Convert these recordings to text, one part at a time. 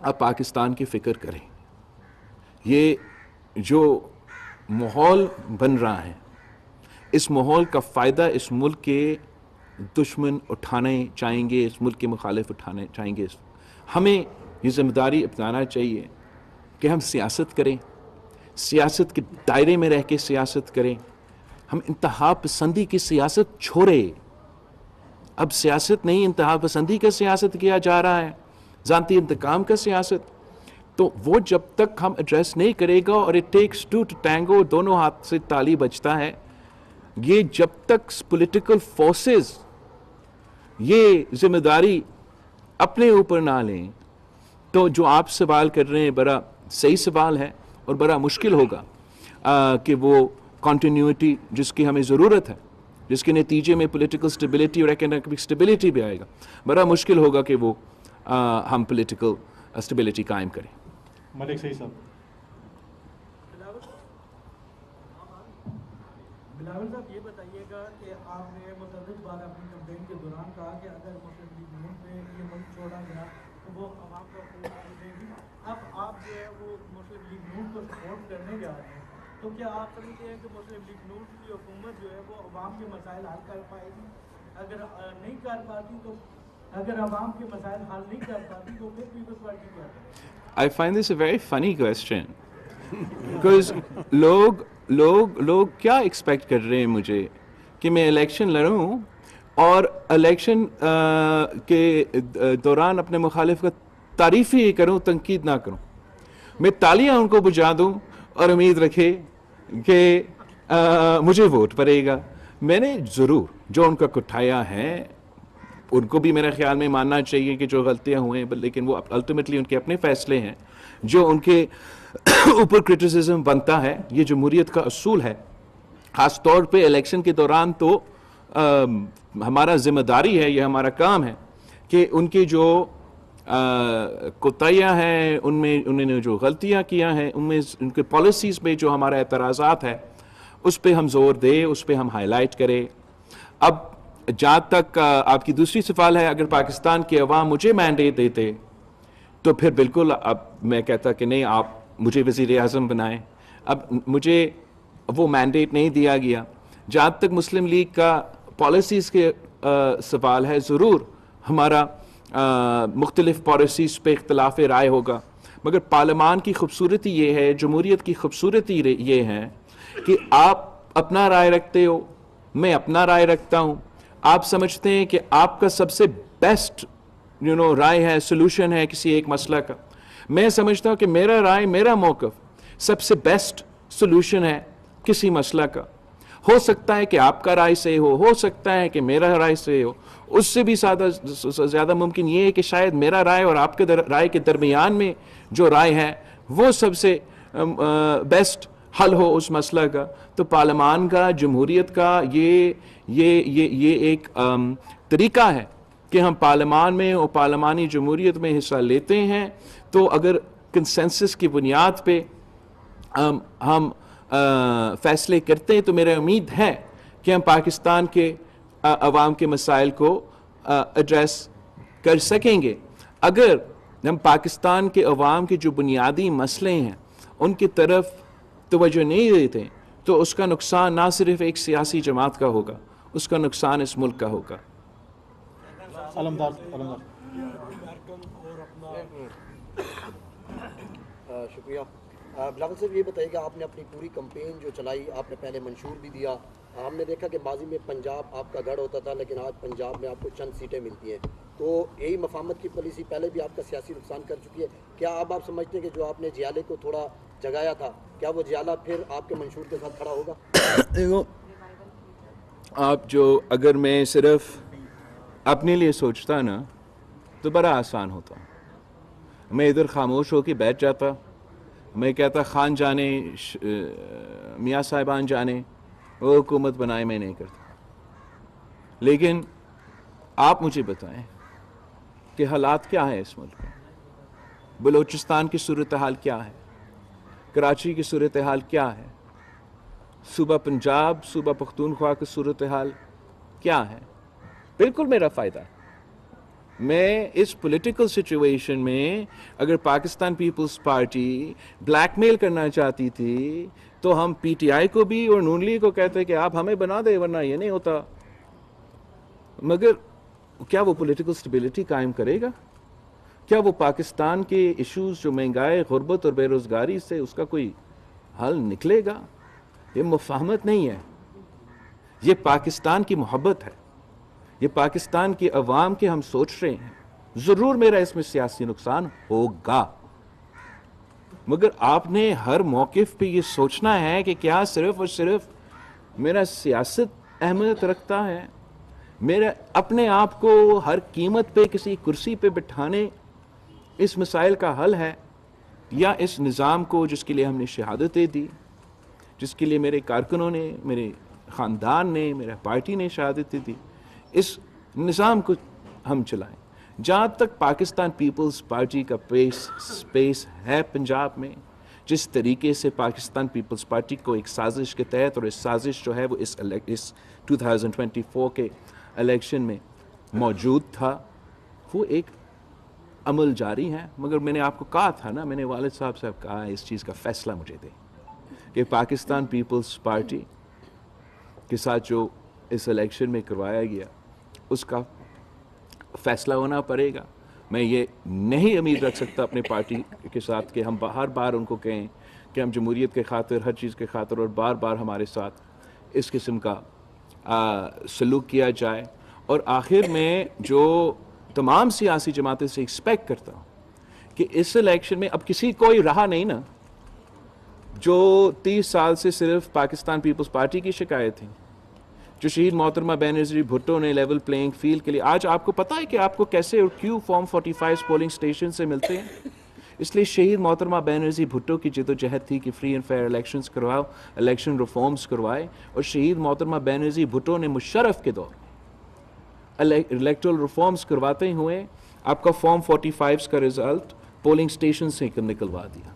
آپ پاکستان کی فکر کریں. یہ جو ماحول بن رہا ہے, اس ماحول کا فائدہ اس ملک کے دشمن اٹھانے چاہیں گے, اس ملک کے مخالف اٹھانے چاہیں گے. ہمیں یہ ذمہ داری اپنانا چاہیے کہ ہم سیاست کریں, سیاست کے دائرے میں رہ کے سیاست کریں. ہم انتہا پسندی کی سیاست چھوڑے. اب سیاست نہیں, انتہا پسندی کا سیاست کیا جا رہا ہے, ذاتی انتقام کا سیاست. تو وہ جب تک ہم ایڈریس نہیں کرے گا, اور it takes to to tango, دونوں ہاتھ سے تالی بجتا ہے, یہ جب تک پولیٹیکل فورسز یہ ذمہ داری اپنے اوپر نہ لیں, تو جو آپ سوال کر رہے ہیں بڑا صحیح سوال ہے, اور بڑا مشکل ہوگا کہ وہ کنٹینیوٹی جس کی ہمیں ضرورت ہے, جس کے نتیجے میں پولیٹیکل سٹیبلٹی اور اکنامک سٹیبلٹی بھی آئے گا, بڑا مشکل ہوگا کہ وہ ہم پولیٹیکل سٹیبلٹی قائم کریں. ملک صحیح صاحب. بلاول صاحب یہ بتائیے گا کہ آپ نے متعدد بار اپنی کمپین کے دوران کہا کہ اگر مسلم لیگ نون پہ یہ ملک چھوڑا گیا تو وہ عوام کا حقوق دے گی. اب آپ جو ہے وہ مسلم لیگ نون کو سپورٹ کرنے جا رہے ہیں, تو کیا آپ سمجھتے ہیں کہ مسلم لیگ نون کی حکومت جو ہے وہ عوام کے مسائل حل کر پائے گی؟ اگر نہیں کر پاتی تو, اگر عوام کے مسائل حل نہیں کر پاتی تو پھر پیپلز پارٹی کیا کرے؟ I find this a very funny question because لوگ کیا ایکسپیکٹ کر رہے ہیں مجھے کہ میں الیکشن لڑوں اور الیکشن کے دوران اپنے مخالف کا تعریف ہی کروں, تنقید نہ کروں. میں تالیاں ان کو بجا دوں اور امید رکھے کہ مجھے ووٹ پڑے گا. میں نے ضرور جو ان کا کٹھایا ہے, ان کو بھی میرے خیال میں ماننا چاہیے کہ جو غلطیاں ہوئے ہیں, لیکن وہ الٹیمیٹلی ان کے اپنے فیصلے ہیں. جو ان کے اوپر کرٹیسزم بنتا ہے, یہ جمہوریت کا اصول ہے, خاص طور پہ الیکشن کے دوران, تو ہمارا ذمہ داری ہے, یہ ہمارا کام ہے کہ ان کی جو کوتاہیاں ہیں, ان میں انہوں نے جو غلطیاں کیا ہیں, ان میں ان کے پالیسیز پہ جو ہمارا اعتراضات ہے, اس پہ ہم زور دیں, اس پہ ہم ہائی لائٹ کریں. اب جہاں تک آپ کی دوسری سوال ہے, اگر پاکستان کے عوام مجھے مینڈیٹ دیتے تو پھر بالکل اب میں کہتا کہ نہیں, آپ مجھے وزیر اعظم بنائیں. اب مجھے وہ مینڈیٹ نہیں دیا گیا. جہاں تک مسلم لیگ کا پالیسیز کے سوال ہے, ضرور ہمارا مختلف پالیسیز پہ اختلاف رائے ہوگا, مگر پارلیمان کی خوبصورتی یہ ہے, جمہوریت کی خوبصورتی یہ ہے کہ آپ اپنا رائے رکھتے ہو, میں اپنا رائے رکھتا ہوں. آپ سمجھتے ہیں کہ آپ کا سب سے بیسٹ رائے ہے, سولوشن ہے کسی ایک مسئلہ کا. میں سمجھتا ہوں کہ میرا رائے, میرا موقف سب سے بیسٹ سولوشن ہے کسی مسئلہ کا. ہو سکتا ہے کہ آپ کا رائے صحیح ہو سکتا ہے کہ میرا رائے صحیح ہو. اس سے بھی زیادہ ممکن یہ ہے کہ شاید میرا رائے اور آپ کے رائے کے درمیان میں جو رائے ہے وہ سب سے بیسٹ حل ہو اس مسئلہ کا. تو پارلیمان کا, جمہوریت کا یہ ایک طریقہ ہے کہ ہم پارلیمان میں اور پارلیمانی جمہوریت میں حصہ لیتے ہیں. تو اگر کنسنسس کی بنیاد پہ ہم فیصلے کرتے ہیں تو میرا امید ہے کہ ہم پاکستان کے عوام کے مسائل کو ایڈریس کر سکیں گے. اگر ہم پاکستان کے عوام کے جو بنیادی مسئلے ہیں ان کی طرف توجہ نہیں دیتے تو اس کا نقصان نہ صرف ایک سیاسی جماعت کا ہوگا, اس کا نقصان اس ملک کا ہوگا. شکریہ. بلاول صاحب یہ بتائیے کہ آپ نے اپنی پوری کمپین جو چلائی, آپ نے پہلے منشور بھی دیا. ہم نے دیکھا کہ ماضی میں پنجاب آپ کا گڑھ ہوتا تھا, لیکن آج پنجاب میں آپ کو چند سیٹیں ملتی ہیں. تو یہی مفاہمت کی پالیسی پہلے بھی آپ کا سیاسی نقصان کر چکی ہے. کیا اب آپ سمجھتے ہیں کہ جو آپ نے جیالے کو تھوڑا جگایا تھا, کیا وہ جیالہ پھر آپ کے منشور کے ساتھ کھڑا ہوگا؟ دیکھو, آپ جو اگر میں صرف اپنے لیے سوچتا نا تو بڑا آسان ہوتا. میں ادھر خاموش ہو کے بیٹھ جاتا, میں کہتا خان جانے, میاں صاحبان جانے, وہ حکومت بنائے, میں نہیں کرتا. لیکن آپ مجھے بتائیں کہ حالات کیا ہے اس ملک میں. بلوچستان کی صورتحال کیا ہے, کراچی کی صورتحال کیا ہے, صوبہ پنجاب, صوبہ پختونخوا کی صورتحال کیا ہے. بالکل میرا فائدہ ہے, میں اس پولیٹیکل سچویشن میں اگر پاکستان پیپلز پارٹی بلیک میل کرنا چاہتی تھی تو ہم پی ٹی آئی کو بھی اور نون لیگ کو کہتے کہ آپ ہمیں بنا دیں ورنہ یہ نہیں ہوتا. مگر کیا وہ پولیٹیکل سٹیبلٹی قائم کرے گا؟ کیا وہ پاکستان کے ایشوز جو مہنگائی، غربت اور بے روزگاری سے اس کا کوئی حل نکلے گا؟ یہ مفاہمت نہیں ہے، یہ پاکستان کی محبت ہے، یہ پاکستان کی عوام کے ہم سوچ رہے ہیں. ضرور میرا اس میں سیاسی نقصان ہوگا، مگر آپ نے ہر موقف پہ یہ سوچنا ہے کہ کیا صرف اور صرف میرا سیاست اہمیت رکھتا ہے، میرا اپنے آپ کو ہر قیمت پہ کسی کرسی پہ بٹھانے اس مسائل کا حل ہے، یا اس نظام کو جس کے لیے ہم نے شہادتیں دی، جس کے لیے میرے کارکنوں نے، میرے خاندان نے، میرا پارٹی نے شہادتیں دی، اس نظام کو ہم چلائیں. جہاں تک پاکستان پیپلز پارٹی کا سپیس ہے پنجاب میں، جس طریقے سے پاکستان پیپلز پارٹی کو ایک سازش کے تحت، اور اس سازش جو ہے وہ اس 2024 کے الیکشن میں موجود تھا، وہ ایک عمل جاری ہے. مگر میں نے آپ کو کہا تھا نا، میں نے والد صاحب سے کہا اس چیز کا فیصلہ مجھے دیں کہ پاکستان پیپلز پارٹی کے ساتھ جو اس الیکشن میں کروایا گیا اس کا فیصلہ ہونا پڑے گا. میں یہ نہیں امید رکھ سکتا اپنے پارٹی کے ساتھ کہ ہم ہر بار ان کو کہیں کہ ہم جمہوریت کے خاطر، ہر چیز کے خاطر، اور بار بار ہمارے ساتھ اس قسم کا سلوک کیا جائے. اور آخر میں جو تمام سیاسی جماعتیں سے ایکسپیکٹ کرتا ہوں کہ اس الیکشن میں اب کسی کوئی رہا نہیں نا جو 30 سال سے صرف پاکستان پیپلز پارٹی کی شکایت تھی، جو شہید محترمہ بینظیر بھٹو نے لیول پلینگ فیلڈ کے لیے. آج آپ کو پتہ ہے کہ آپ کو کیسے اور کیوں فارم 45 پولنگ اسٹیشن سے ملتے ہیں؟ اس لیے شہید محترمہ بینظیر بھٹو کی جدوجہد تھی کہ فری اینڈ فیئر الیکشنز کرواؤ، الیکشن ریفارمز کروائے، اور شہید محترمہ بینظیر بھٹو نے مشرف کے دور الیکٹرل ریفارمز کرواتے ہوئے آپ کا فارم 45 کا رزلٹ پولنگ اسٹیشن سے نکلوا دیا.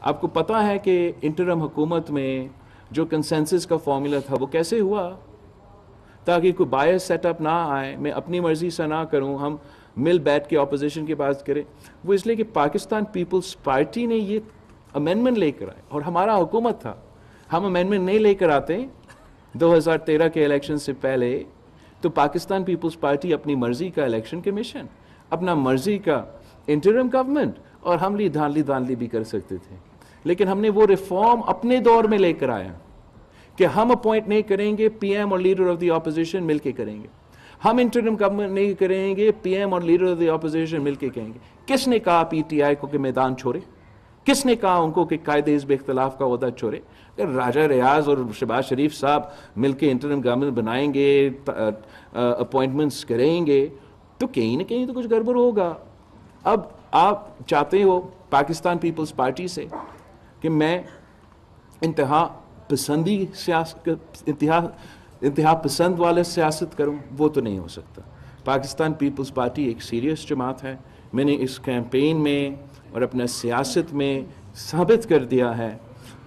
آپ کو پتہ ہے کہ انٹرم حکومت میں جو کنسنسس کا فارمولا تھا وہ کیسے ہوا؟ تاکہ کوئی بائس سیٹ اپ نہ آئے، میں اپنی مرضی سے نہ کروں، ہم مل بیٹھ کے اپوزیشن کی بات کریں. وہ اس لیے کہ پاکستان پیپلز پارٹی نے یہ امینڈمنٹ لے کر آئے، اور ہمارا حکومت تھا. ہم امینڈمنٹ نہیں لے کر آتے 2013 کے الیکشن سے پہلے تو پاکستان پیپلز پارٹی اپنی مرضی کا الیکشن کمیشن، اپنا مرضی کا انٹرم گورنمنٹ، اور ہم دھاندلی بھی کر سکتے تھے. لیکن ہم نے وہ ریفارم اپنے دور میں لے کر آیا کہ ہم اپوائنٹ نہیں کریں گے، پی ایم اور لیڈر آف دی اپوزیشن مل کے کریں گے. ہم انٹرم گورنمنٹ نہیں کریں گے، پی ایم اور لیڈر آف دی اپوزیشن مل کے کہیں گے. کس نے کہا پی ٹی آئی کو کہ میدان چھوڑے؟ کس نے کہا ان کو کہ قائد حزب اختلاف کا عہدہ چھوڑے؟ اگر راجہ ریاض اور شہباز شریف صاحب مل کے انٹرم گورنمنٹ بنائیں گے، اپوائنٹمنٹس کریں گے، تو کہیں نہ کہیں تو کچھ گڑبڑ ہوگا. اب آپ چاہتے ہو پاکستان پیپلز پارٹی سے کہ میں انتہا پسند والا سیاست کروں؟ وہ تو نہیں ہو سکتا. پاکستان پیپلز پارٹی ایک سیریس جماعت ہے. میں نے اس کیمپین میں اور اپنا سیاست میں ثابت کر دیا ہے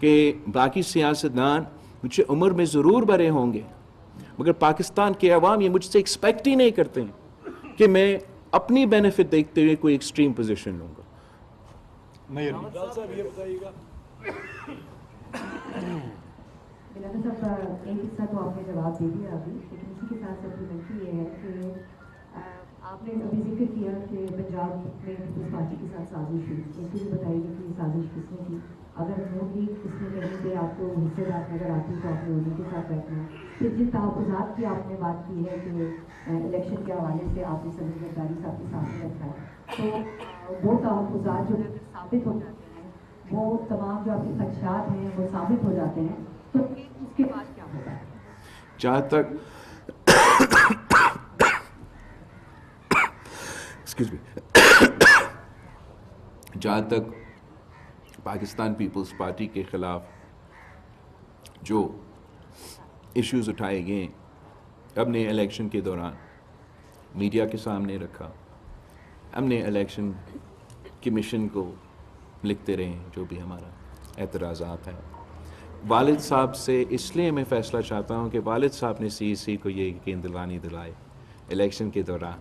کہ باقی سیاستدان مجھ سے عمر میں ضرور بڑے ہوں گے، مگر پاکستان کے عوام یہ مجھ سے ایکسپیکٹ ہی نہیں کرتے ہیں کہ میں اپنی بینیفٹ دیکھتے ہوئے کوئی ایکسٹریم پوزیشن لوں گا. صاحب یہ بتائیے گا. مولانا صاحب ایک حصہ تو آپ نے جواب دے دیا ابھی، لیکن اسی کے ساتھ سپلیمنٹری یہ ہے کہ آپ نے ابھی ذکر کیا کہ پنجاب میں پیپلز پارٹی کے ساتھ سازش ہوئی. ایسے بھی بتائیے کہ یہ سازش کس نے کی؟ اگر نون لیگ اس میں کہیں پہ آپ کو حصے دار نظر آتی تو آپ نے انہیں کے ساتھ بیٹھنا. پھر جن تحفظات کی آپ نے بات کی ہے کہ الیکشن کے حوالے سے آپ نے صدر زرداری صاحب کے سامنے رکھا ہے، تو وہ تحفظات جو ثابت ہو جاتے ہیں، وہ تمام جو آپ کے خدشات ہیں وہ ثابت ہو جاتے ہیں، تو اس کے بعد کیا ہوگا؟ جہاں تک پاکستان پیپلز پارٹی کے خلاف جو ایشوز اٹھائے گئے ہم نے الیکشن کے دوران میڈیا کے سامنے رکھا. ہم نے الیکشن کمیشن کو لکھتے رہے جو بھی ہمارا اعتراضات ہیں. والد صاحب سے اس لیے میں فیصلہ چاہتا ہوں کہ والد صاحب نے سی کو یہ یقین دلائے الیکشن کے دوران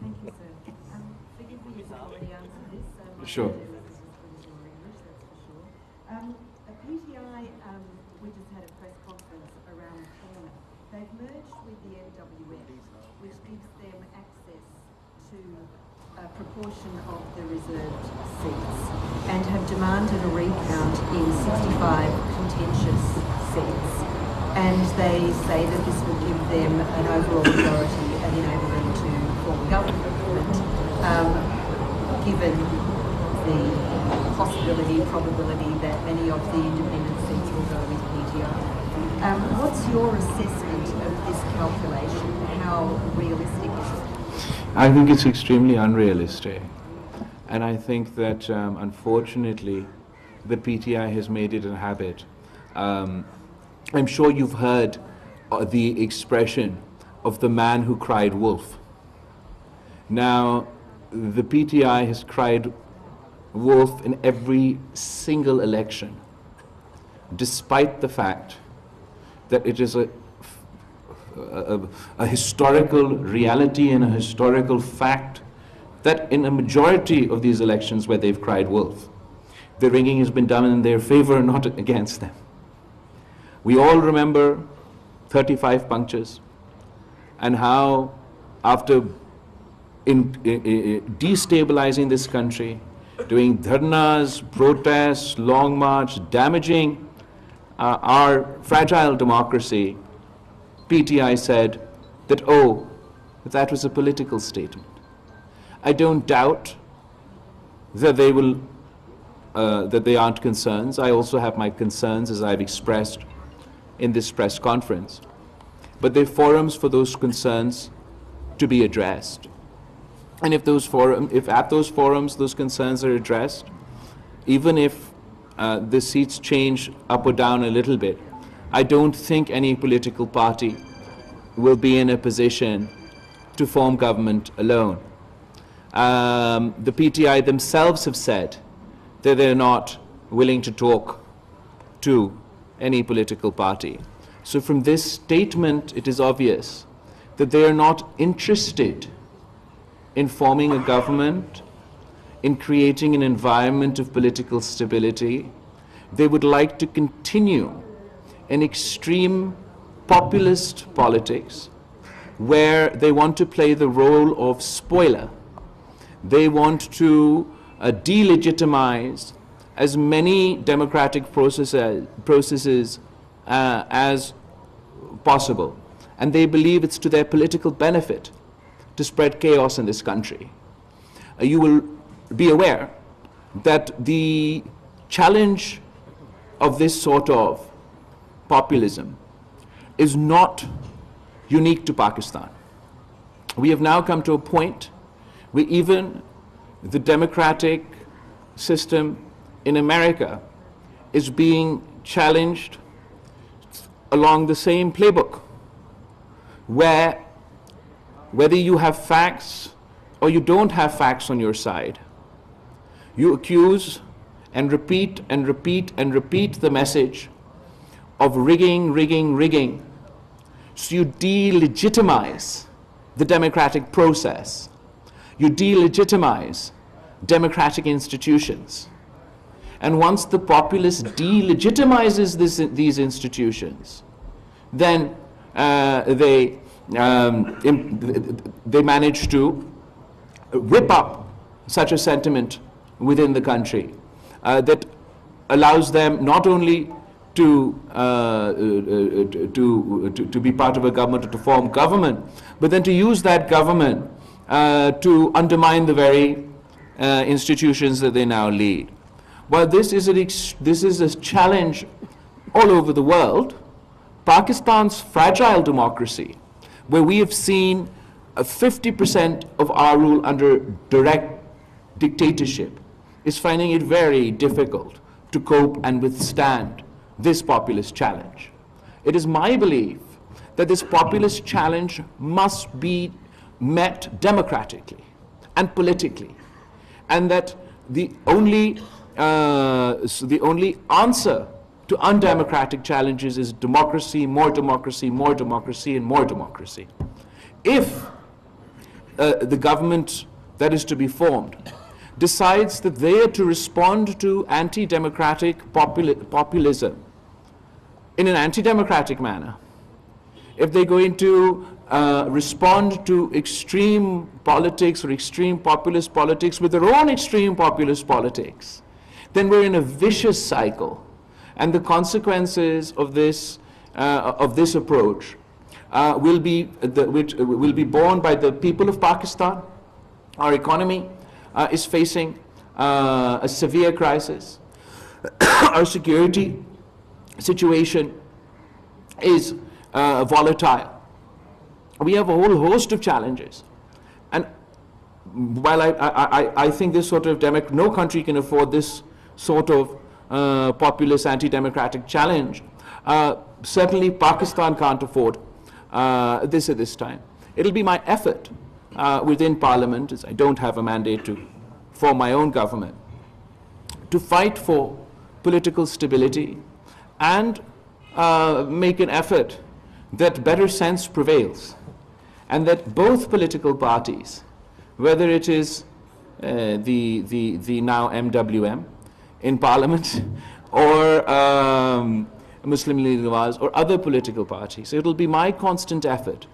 Thank you, sir. Forgive me if I've already answered this. Sure. A PTI, we just had a press conference around China. They've merged with the MWF, which gives them access to a proportion of the reserved seats and have demanded a recount in 65 contentious seats. And they say that this will give them an overall majority and enable them to form government, given the probability that many of the independent seats will go with PTI. What's your assessment of this calculation? How realistic is it? I think it's extremely unrealistic, and I think that unfortunately the PTI has made it a habit. I'm sure you've heard the expression of the man who cried wolf. Now, the PTI has cried wolf in every single election, despite the fact that it is a historical reality and a historical fact that in a majority of these elections where they've cried wolf, the ringing has been done in their favor, not against them. We all remember 35 punctures and how after destabilizing this country, doing dharnas, protests, long march, damaging our fragile democracy, PTI said that, oh, that was a political statement. I don't doubt that they will, that they aren't concerns. I also have my concerns, as I've expressed in this press conference. But there are forums for those concerns to be addressed. And if at those forums those concerns are addressed, even if the seats change up or down a little bit, I don't think any political party will be in a position to form government alone. The PTI themselves have said that they're not willing to talk to any political party. So from this statement, it is obvious that they are not interested in forming a government, in creating an environment of political stability. They would like to continue an extreme populist politics where they want to play the role of spoiler. They want to delegitimize as many democratic processes as possible. And they believe it's to their political benefit to spread chaos in this country. You will be aware that the challenge of this sort of populism is not unique to Pakistan. We have now come to a point where even the democratic system in America is being challenged along the same playbook, where whether you have facts or you don't have facts on your side, you accuse and repeat and repeat and repeat the message of rigging, rigging, rigging. So you delegitimize the democratic process. You delegitimize democratic institutions. And once the populace delegitimizes these institutions, then they manage to whip up such a sentiment within the country that allows them not only to be part of a government or to form government, but then to use that government to undermine the very institutions that they now lead. While this is a challenge all over the world, Pakistan's fragile democracy, where we have seen 50% of our rule under direct dictatorship, is finding it very difficult to cope and withstand this populist challenge. It is my belief that this populist challenge must be met democratically and politically, and that the only answer to undemocratic challenges is democracy, more democracy, more democracy, and more democracy. If the government that is to be formed decides that they are to respond to anti-democratic populism in an anti-democratic manner, if they're going to respond to extreme politics or extreme populist politics with their own extreme populist politics, then we're in a vicious cycle. And the consequences of this approach will be borne by the people of Pakistan. Our economy is facing a severe crisis. Our security situation is volatile. We have a whole host of challenges. And while I think this sort of no country can afford this sort of populist anti-democratic challenge, certainly Pakistan can't afford this at this time. It'll be my effort within Parliament, as I don't have a mandate to form my own government, to fight for political stability and make an effort that better sense prevails, and that both political parties, whether it is the now MWM in Parliament or Muslim League Nawaz or other political parties, it will be my constant effort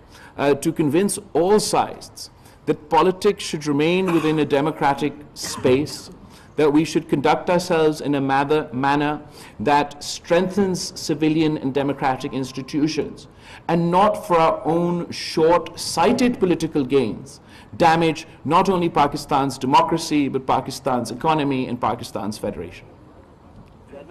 to convince all sides that politics should remain within a democratic space, that we should conduct ourselves in a manner that strengthens civilian and democratic institutions, and not for our own short-sighted political gains damage not only Pakistan's democracy, but Pakistan's economy and Pakistan's federation.